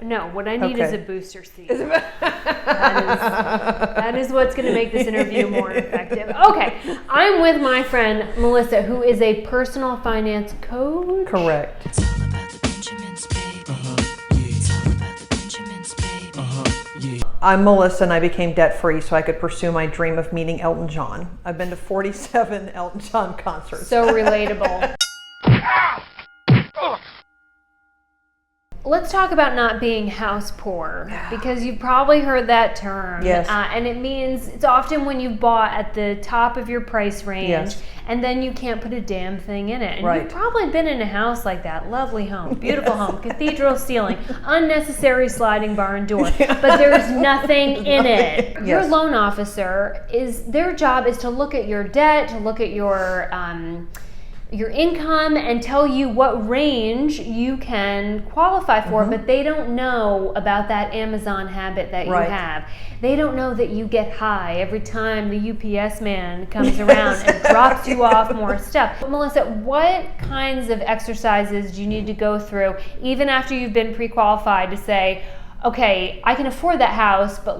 No, what I need is Okay. a booster seat. That is what's going to make this interview more effective. Okay, I'm with my friend Melissa, who is a personal finance coach. Correct. It's all about the Benjamins, baby. It's all about the Benjamins, baby. I'm Melissa, and I became debt-free so I could pursue my dream of meeting Elton John. I've been to 47 Elton John concerts. So relatable. Let's talk about not being house poor, because you've probably heard that term. Yes. And it means it's often when you've bought at the top of your price range, Yes. and then you can't put a damn thing in it. And Right. you've probably been in a house like that. Lovely home, beautiful home, cathedral ceiling, unnecessary sliding barn door, but there's nothing in it. Your Yes. loan officer, their job is to look at your debt, to look at your income and tell you what range you can qualify for, but they don't know about that Amazon habit that you Right. have. They don't know that you get high every time the UPS man comes around and drops you off more stuff. But Melissa, what kinds of exercises do you need to go through even after you've been pre-qualified to say, okay, I can afford that house, but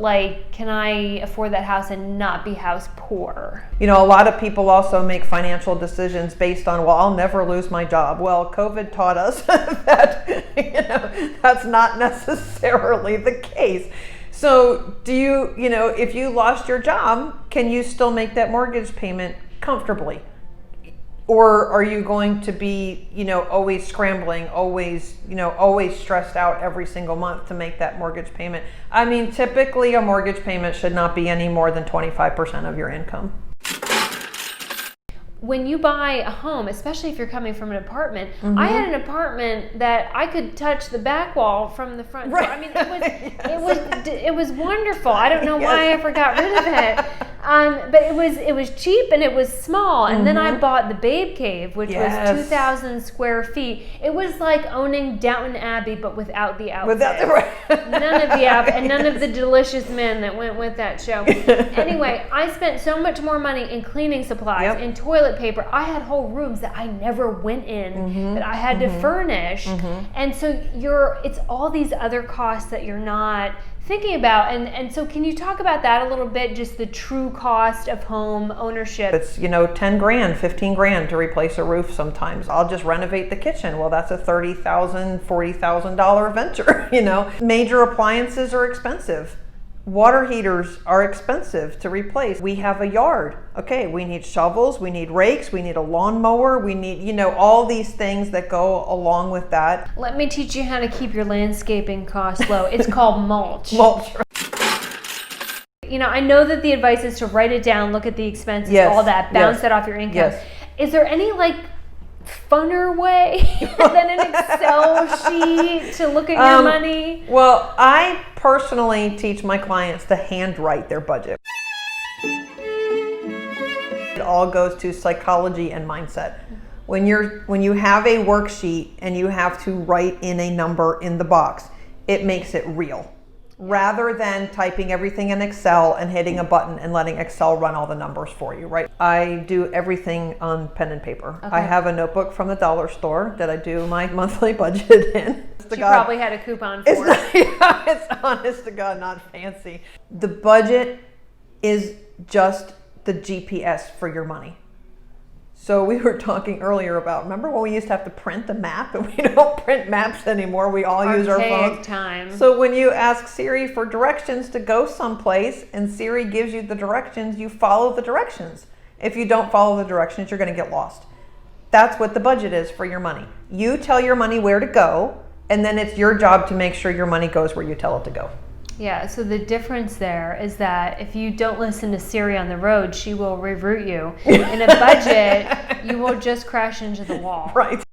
can I afford that house and not be house poor? You know, a lot of people also make financial decisions based on, well, I'll never lose my job. Well, COVID taught us that, that's not necessarily the case. So if you lost your job, can you still make that mortgage payment comfortably? Or are you going to be, always scrambling, always stressed out every single month to make that mortgage payment? I mean, typically a mortgage payment should not be any more than 25% of your income. When you buy a home, especially if you're coming from an apartment, I had an apartment that I could touch the back wall from the front door. Right. I mean, it was wonderful. I don't know why I ever got rid of it. But it was cheap and it was small. And then I bought the Babe Cave, which Yes. was 2,000 square feet. It was like owning Downton Abbey, but without the outfit. None of the outfit and none of the delicious men that went with that show. Anyway, I spent so much more money in cleaning supplies, in toilet paper. I had whole rooms that I never went in that I had to furnish. And so it's all these other costs that you're not thinking about. And so can you talk about that a little bit, just the true cost of home ownership? It's, 10 grand, 15 grand to replace a roof sometimes. I'll just renovate the kitchen. Well, that's a $30,000, $40,000 venture, Major appliances are expensive. Water heaters are expensive to replace. We have a yard. Okay, we need shovels, we need rakes, we need a lawnmower, we need, all these things that go along with that. Let me teach you how to keep your landscaping costs low. It's called mulch. Mulch. I know that the advice is to write it down, look at the expenses, Yes. all that, bounce Yes. that off your income. Yes. Is there any funner way than an Excel sheet to look at your money? Well, I personally teach my clients to handwrite their budget. It all goes to psychology and mindset. When you have a worksheet and you have to write in a number in the box, it makes it real. Rather than typing everything in Excel and hitting a button and letting Excel run all the numbers for you, right? I do everything on pen and paper. Okay. I have a notebook from the dollar store that I do my monthly budget in. You probably had a coupon for it. It's honest to God, not fancy. The budget is just the GPS for your money. So we were talking earlier about, remember when we used to have to print the map, and we don't print maps anymore, we all use our Archaic phones. time. So when you ask Siri for directions to go someplace and Siri gives you the directions, you follow the directions. If you don't follow the directions, you're going to get lost. That's what the budget is for your money. You tell your money where to go, and then it's your job to make sure your money goes where you tell it to go. Yeah, so the difference there is that if you don't listen to Siri on the road, she will reroute you. In a budget, you will just crash into the wall. Right.